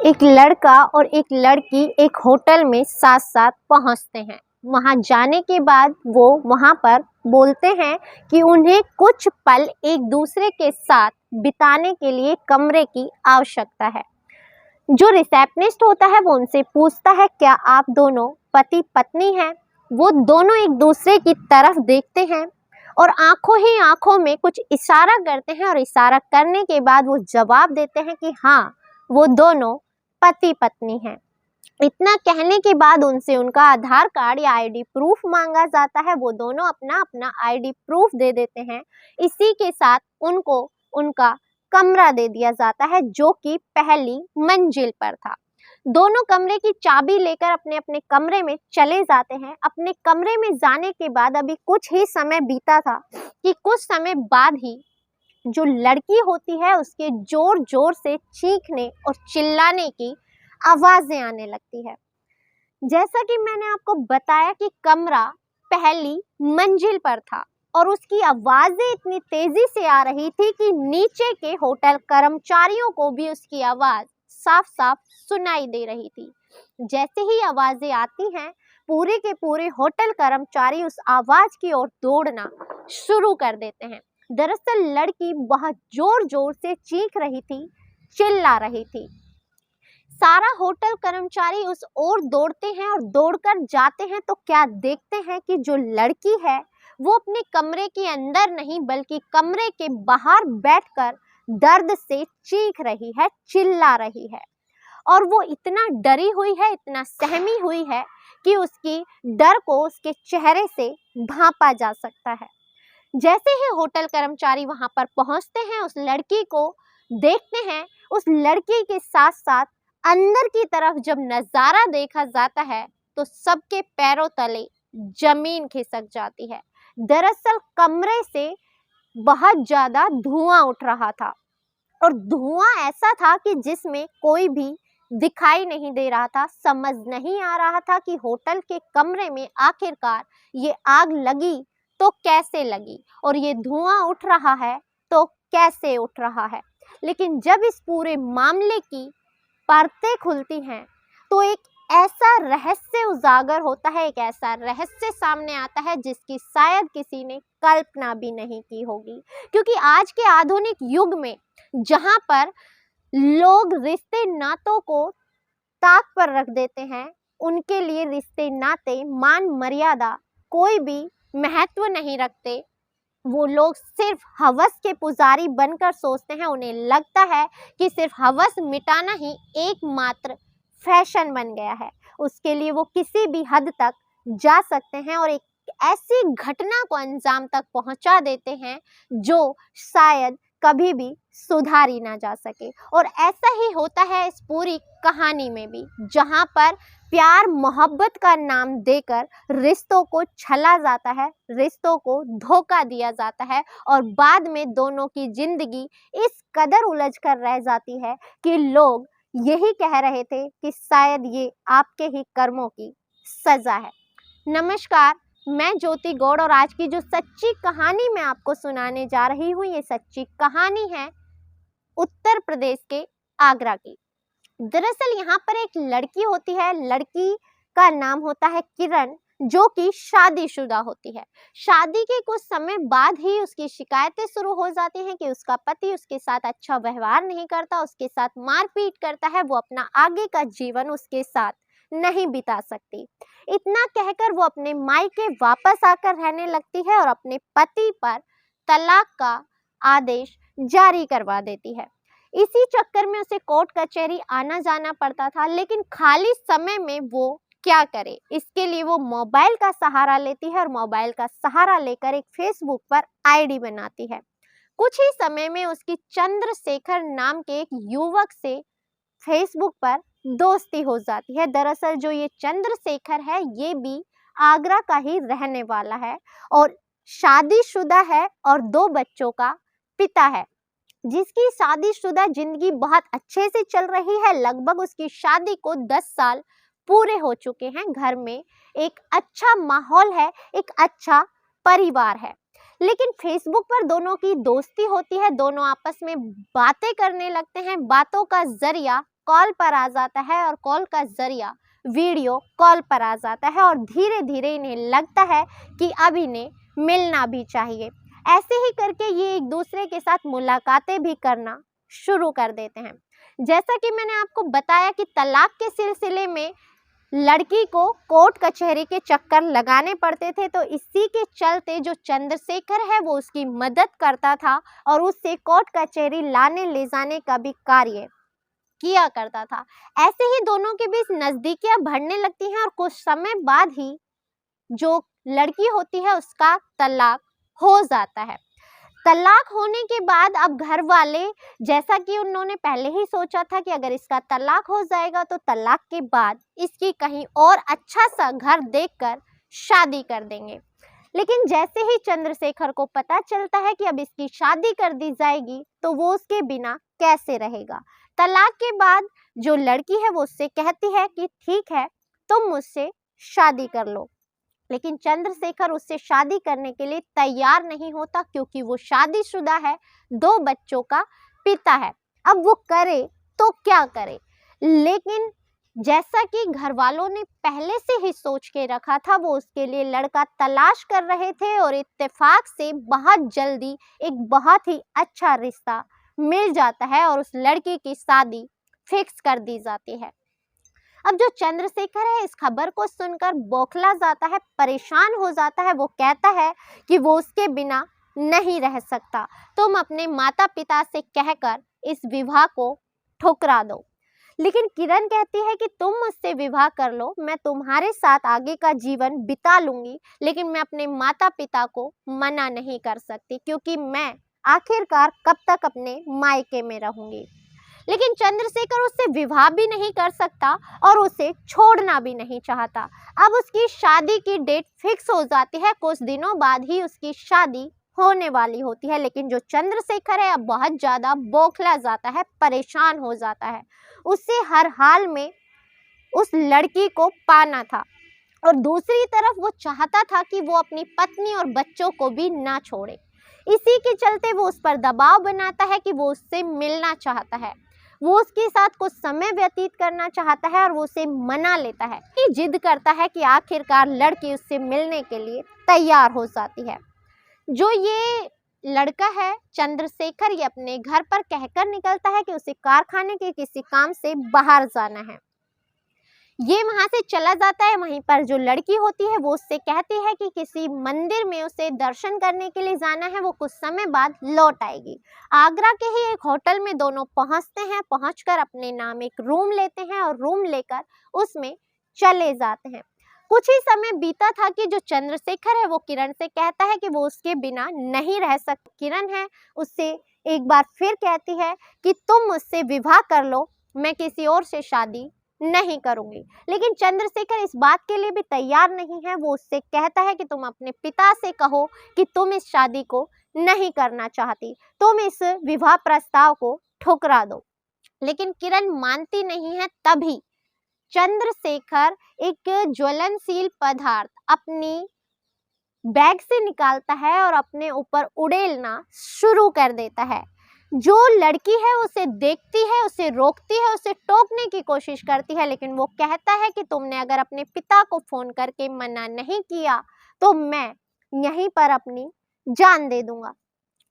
एक लड़का और एक लड़की एक होटल में साथ साथ पहुंचते हैं। वहां जाने के बाद वो वहां पर बोलते हैं कि उन्हें कुछ पल एक दूसरे के साथ बिताने के लिए कमरे की आवश्यकता है। जो रिसेप्शनिस्ट होता है वो उनसे पूछता है, क्या आप दोनों पति पत्नी हैं? वो दोनों एक दूसरे की तरफ देखते हैं और आंखों ही आंखों में कुछ इशारा करते हैं और इशारा करने के बाद वो जवाब देते हैं कि हाँ, वो दोनों पति पत्नी हैं। इतना कहने के बाद उनसे उनका आधार कार्ड या आईडी प्रूफ मांगा जाता है। वो दोनों अपना अपना आईडी प्रूफ दे देते हैं। इसी के साथ उनको उनका कमरा दे दिया जाता है जो कि पहली मंजिल पर था। दोनों कमरे की चाबी लेकर अपने अपने कमरे में चले जाते हैं। अपने कमरे में जाने के बाद अभी कुछ ही समय बीता था कि कुछ समय बाद ही जो लड़की होती है उसके जोर जोर से चीखने और चिल्लाने की आवाजें आने लगती है। जैसा कि मैंने आपको बताया कि कमरा पहली मंजिल पर था और उसकी आवाजें इतनी तेजी से आ रही थी कि नीचे के होटल कर्मचारियों को भी उसकी आवाज साफ साफ सुनाई दे रही थी। जैसे ही आवाजें आती हैं, पूरे के पूरे होटल कर्मचारी उस आवाज की ओर दौड़ना शुरू कर देते हैं। दरअसल लड़की बहुत जोर जोर से चीख रही थी, चिल्ला रही थी। सारा होटल कर्मचारी उस ओर दौड़ते हैं और दौड़कर जाते हैं तो क्या देखते हैं कि जो लड़की है वो अपने कमरे के अंदर नहीं बल्कि कमरे के बाहर बैठकर दर्द से चीख रही है, चिल्ला रही है। और वो इतना डरी हुई है, इतना सहमी हुई है कि उसकी डर को उसके चेहरे से भांपा जा सकता है। जैसे ही होटल कर्मचारी वहां पर पहुंचते हैं, उस लड़की को देखते हैं। उस लड़की के साथ साथ अंदर की तरफ जब नजारा देखा जाता है तो सबके पैरों तले जमीन खिसक जाती है। दरअसल कमरे से बहुत ज्यादा धुआं उठ रहा था और धुआं ऐसा था कि जिसमें कोई भी दिखाई नहीं दे रहा था। समझ नहीं आ रहा था कि होटल के कमरे में आखिरकार ये आग लगी तो कैसे लगी और ये धुआं उठ रहा है तो कैसे उठ रहा है। लेकिन जब इस पूरे मामले की परतें खुलती हैं तो एक ऐसा रहस्य उजागर होता है, एक ऐसा रहस्य सामने आता है जिसकी शायद किसी ने कल्पना भी नहीं की होगी। क्योंकि आज के आधुनिक युग में जहां पर लोग रिश्ते नातों को ताक पर रख देते हैं, उनके लिए रिश्ते नाते मान मर्यादा कोई भी महत्व नहीं रखते। वो लोग सिर्फ हवस के पुजारी बनकर सोचते हैं। उन्हें लगता है कि सिर्फ हवस मिटाना ही एकमात्र फैशन बन गया है। उसके लिए वो किसी भी हद तक जा सकते हैं और एक ऐसी घटना को अंजाम तक पहुंचा देते हैं जो शायद कभी भी सुधारी ना जा सके। और ऐसा ही होता है इस पूरी कहानी में भी, जहां पर प्यार मोहब्बत का नाम देकर रिश्तों को छला जाता है, रिश्तों को धोखा दिया जाता है और बाद में दोनों की जिंदगी इस कदर उलझ कर रह जाती है कि लोग यही कह रहे थे कि शायद ये आपके ही कर्मों की सजा है। नमस्कार, मैं ज्योति गौड़ और आज की जो सच्ची कहानी मैं आपको सुनाने जा रही हूँ, ये सच्ची कहानी है उत्तर प्रदेश के आगरा की। दरअसल यहाँ पर एक लड़की होती है। लड़की का नाम होता है किरण, जो कि शादीशुदा होती है। शादी के कुछ समय बाद ही उसकी शिकायतें शुरू हो जाती हैं कि उसका पति उसके साथ अच्छा व्यवहार नहीं करता, उसके साथ मारपीट करता है, वो अपना आगे का जीवन उसके साथ नहीं बिता सकती। इतना कहकर वो अपने मायके वापस आकर रहने लगती है और अपने पति पर तलाक का आदेश जारी करवा देती है। इसी चक्कर में उसे कोर्ट कचहरी आना जाना पड़ता था। लेकिन खाली समय में वो क्या करे, इसके लिए वो मोबाइल का सहारा लेती है और मोबाइल का सहारा लेकर एक फेसबुक पर आईडी बनाती है। कुछ ही समय में उसकी चंद्रशेखर नाम के एक युवक से फेसबुक पर दोस्ती हो जाती है। दरअसल जो ये चंद्रशेखर है ये भी आगरा का ही रहने वाला है और शादीशुदा है और 2 बच्चों का पिता है, जिसकी शादीशुदा जिंदगी बहुत अच्छे से चल रही है। लगभग उसकी शादी को 10 साल पूरे हो चुके हैं। घर में एक अच्छा माहौल है, एक अच्छा परिवार है। लेकिन फेसबुक पर दोनों की दोस्ती होती है, दोनों आपस में बातें करने लगते हैं। बातों का जरिया कॉल पर आ जाता है और कॉल का जरिया वीडियो कॉल पर आ जाता है और धीरे धीरे इन्हें लगता है कि अब इन्हें मिलना भी चाहिए। ऐसे ही करके ये एक दूसरे के साथ मुलाकातें भी करना शुरू कर देते हैं। जैसा कि मैंने आपको बताया कि तलाक के सिलसिले में लड़की को कोर्ट कचहरी के चक्कर लगाने पड़ते थे, तो इसी के चलते जो चंद्रशेखर है वो उसकी मदद करता था और उससे कोर्ट कचहरी लाने ले जाने का भी कार्य किया करता था। ऐसे ही दोनों के बीच नजदीकियां बढ़ने लगती हैं और कुछ समय बाद ही जो लड़की होती है उसका तलाक हो जाता है। तलाक होने के बाद अब घर वाले, जैसा कि उन्होंने पहले ही सोचा था कि अगर इसका तलाक हो जाएगा तो तलाक के बाद इसकी कहीं और अच्छा सा घर देखकर शादी कर देंगे। लेकिन जैसे ही चंद्रशेखर को पता चलता है कि अब इसकी शादी कर दी जाएगी तो वो उसके बिना कैसे रहेगा। तलाक के बाद जो लड़की है वो उससे कहती है कि ठीक है, तुम मुझसे शादी कर लो, लेकिन चंद्रशेखर उससे शादी करने के लिए तैयार नहीं होता क्योंकि वो शादीशुदा है, 2 बच्चों का पिता है। अब वो करे तो क्या करे, लेकिन जैसा कि घर वालों ने पहले से ही सोच के रखा था, वो उसके लिए लड़का तलाश कर रहे थे और इत्तेफाक से बहुत जल्दी एक बहुत ही अच्छा रिश्ता मिल जाता है और उस लड़की की शादी फिक्स कर दी जाती है। अब जो चंद्रशेखर है इस खबर को सुनकर बौखला जाता है, परेशान हो जाता है। वो कहता है कि वो उसके बिना नहीं रह सकता, तुम अपने माता पिता से कहकर इस विवाह को ठुकरा दो। लेकिन किरण कहती है कि तुम मुझसे विवाह कर लो, मैं तुम्हारे साथ आगे का जीवन बिता लूंगी, लेकिन मैं अपने माता पिता को मना नहीं कर सकती क्योंकि मैं आखिरकार कब तक अपने मायके में रहूंगी। लेकिन चंद्रशेखर उससे विवाह भी नहीं कर सकता और उसे छोड़ना भी नहीं चाहता। अब उसकी शादी की डेट फिक्स हो जाती है, कुछ दिनों बाद ही उसकी शादी होने वाली होती है। लेकिन जो चंद्रशेखर है अब बहुत ज़्यादा बौखला जाता है, परेशान हो जाता है। उसे हर हाल में उस लड़की को पाना था और दूसरी तरफ वो चाहता था कि वो अपनी पत्नी और बच्चों को भी ना छोड़े। इसी के चलते वो उस पर दबाव बनाता है कि वो उससे मिलना चाहता है, वो उसके साथ कुछ समय व्यतीत करना चाहता है और वो उसे मना लेता है कि जिद करता है कि आखिरकार लड़की उससे मिलने के लिए तैयार हो जाती है। जो ये लड़का है चंद्रशेखर, ये अपने घर पर कहकर निकलता है कि उसे कारखाने के किसी काम से बाहर जाना है। ये वहां से चला जाता है। वहीं पर जो लड़की होती है वो उससे कहती है कि किसी मंदिर में उसे दर्शन करने के लिए जाना है, वो कुछ समय बाद लौट आएगी। आगरा के ही एक होटल में दोनों पहुंचते हैं, पहुंचकर अपने नाम एक रूम लेते हैं और रूम लेकर उसमें चले जाते हैं। कुछ ही समय बीता था कि जो चंद्रशेखर है वो किरण से कहता है कि वो उसके बिना नहीं रह सकता। किरण है उससे एक बार फिर कहती है कि तुम मुझसे विवाह कर लो, मैं किसी और से शादी नहीं करूंगी। लेकिन चंद्रशेखर इस बात के लिए भी तैयार नहीं है। वो उससे कहता है कि तुम अपने पिता से कहो कि तुम इस शादी को नहीं करना चाहती, तुम इस विवाह प्रस्ताव को ठुकरा दो। लेकिन किरण मानती नहीं है। तभी चंद्रशेखर एक ज्वलनशील पदार्थ अपनी बैग से निकालता है और अपने ऊपर उड़ेलना शुरू कर देता है। जो लड़की है उसे देखती है, उसे रोकती है, उसे टोकने की कोशिश करती है, लेकिन वो कहता है कि तुमने अगर अपने पिता को फोन करके मना नहीं किया तो मैं यहीं पर अपनी जान दे दूंगा।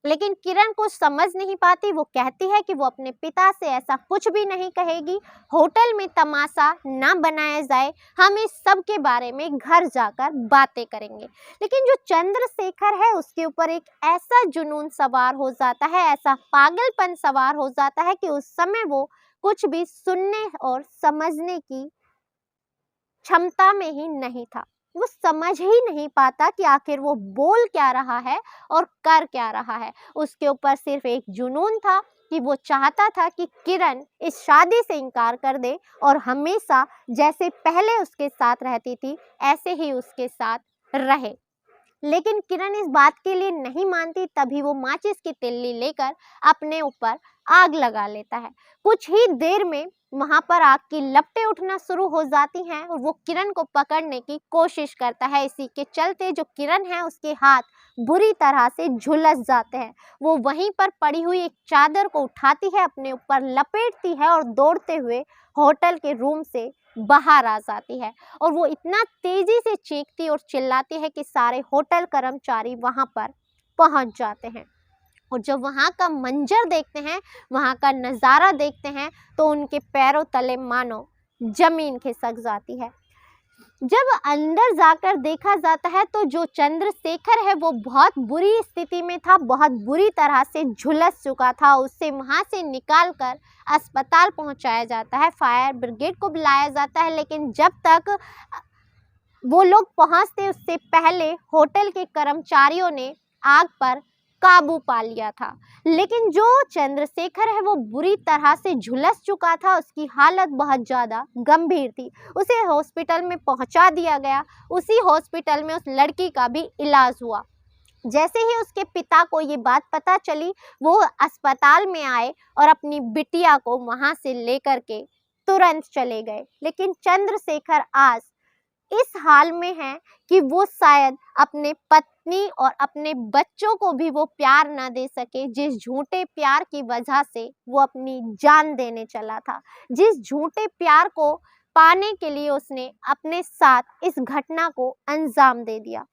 लेकिन किरण कुछ समझ नहीं पाती। वो कहती है कि वो अपने पिता से ऐसा कुछ भी नहीं कहेगी, होटल में तमाशा ना बनाया जाए, हम इस सब के बारे में घर जाकर बातें करेंगे। लेकिन जो चंद्रशेखर है उसके ऊपर एक ऐसा जुनून सवार हो जाता है, ऐसा पागलपन सवार हो जाता है कि उस समय वो कुछ भी सुनने और समझने की क्षमता में ही नहीं था। वो समझ ही नहीं पाता कि आखिर वो बोल क्या रहा है और कर क्या रहा है। उसके ऊपर सिर्फ एक जुनून था कि वो चाहता था कि किरण इस शादी से इनकार कर दे और हमेशा जैसे पहले उसके साथ रहती थी ऐसे ही उसके साथ रहे। लेकिन किरण इस बात के लिए नहीं मानती। तभी वो माचिस की तिल्ली लेकर अपने ऊपर आग लगा लेता है। कुछ ही देर में वहां पर आग की लपटें उठना शुरू हो जाती हैं और वो किरण को पकड़ने की कोशिश करता है। इसी के चलते जो किरण है उसके हाथ बुरी तरह से झुलस जाते हैं। वो वहीं पर पड़ी हुई एक चादर को उठाती है, अपने ऊपर लपेटती है और दौड़ते हुए होटल के रूम से बाहर आ जाती है। और वो इतना तेजी से चीखती और चिल्लाती है कि सारे होटल कर्मचारी वहां पर पहुंच जाते हैं। और जब वहाँ का मंजर देखते हैं, वहाँ का नज़ारा देखते हैं, तो उनके पैरों तले मानो जमीन खिसक जाती है। जब अंदर जाकर देखा जाता है तो जो चंद्रशेखर है वो बहुत बुरी स्थिति में था, बहुत बुरी तरह से झुलस चुका था। उसे वहाँ से निकाल कर अस्पताल पहुँचाया जाता है, फायर ब्रिगेड को बुलाया जाता है, लेकिन जब तक वो लोग पहुँचते उससे पहले होटल के कर्मचारियों ने आग पर काबू पा लिया था। लेकिन जो चंद्रशेखर है वो बुरी तरह से झुलस चुका था, उसकी हालत बहुत ज़्यादा गंभीर थी। उसे हॉस्पिटल में पहुंचा दिया गया। उसी हॉस्पिटल में उस लड़की का भी इलाज हुआ। जैसे ही उसके पिता को ये बात पता चली, वो अस्पताल में आए और अपनी बिटिया को वहां से लेकर के तुरंत चले गए। लेकिन चंद्रशेखर आज इस हाल में है कि वो शायद अपने पत्नी और अपने बच्चों को भी वो प्यार ना दे सके, जिस झूठे प्यार की वजह से वो अपनी जान देने चला था। जिस झूठे प्यार को पाने के लिए उसने अपने साथ इस घटना को अंजाम दे दिया।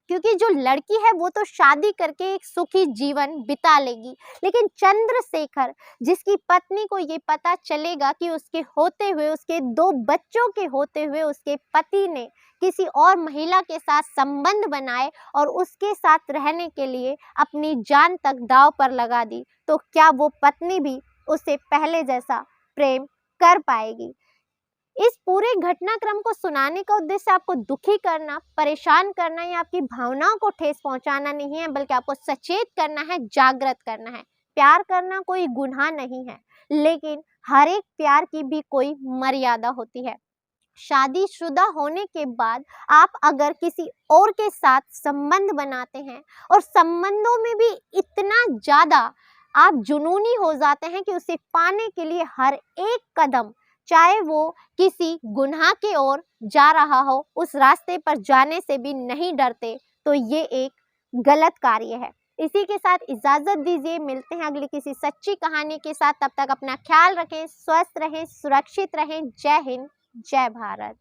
क्योंकि जो लड़की है वो तो शादी करके एक सुखी जीवन बिता लेगी, लेकिन चंद्रशेखर, जिसकी पत्नी को ये पता चलेगा कि उसके होते हुए, उसके 2 बच्चों के होते हुए उसके पति ने किसी और महिला के साथ संबंध बनाए और उसके साथ रहने के लिए अपनी जान तक दांव पर लगा दी, तो क्या वो पत्नी भी उसे पहले जैसा प्रेम कर पाएगी? इस पूरे घटनाक्रम को सुनाने का उद्देश्य आपको दुखी करना, परेशान करना या आपकी भावनाओं को ठेस पहुंचाना नहीं है, बल्कि आपको सचेत करना है, जागृत करना है। प्यार करना कोई गुनाह नहीं है, लेकिन हर एक प्यार की भी कोई मर्यादा होती है। शादीशुदा होने के बाद आप अगर किसी और के साथ संबंध बनाते हैं और संबंधों में भी इतना ज़्यादा आप जुनूनी हो जाते हैं कि उसे पाने के लिए हर एक कदम, चाहे वो किसी गुनाह की ओर जा रहा हो, उस रास्ते पर जाने से भी नहीं डरते, तो ये एक गलत कार्य है। इसी के साथ इजाज़त दीजिए, मिलते हैं अगली किसी सच्ची कहानी के साथ। तब तक अपना ख्याल रखें, स्वस्थ रहें, सुरक्षित रहें। जय हिंद, जय भारत।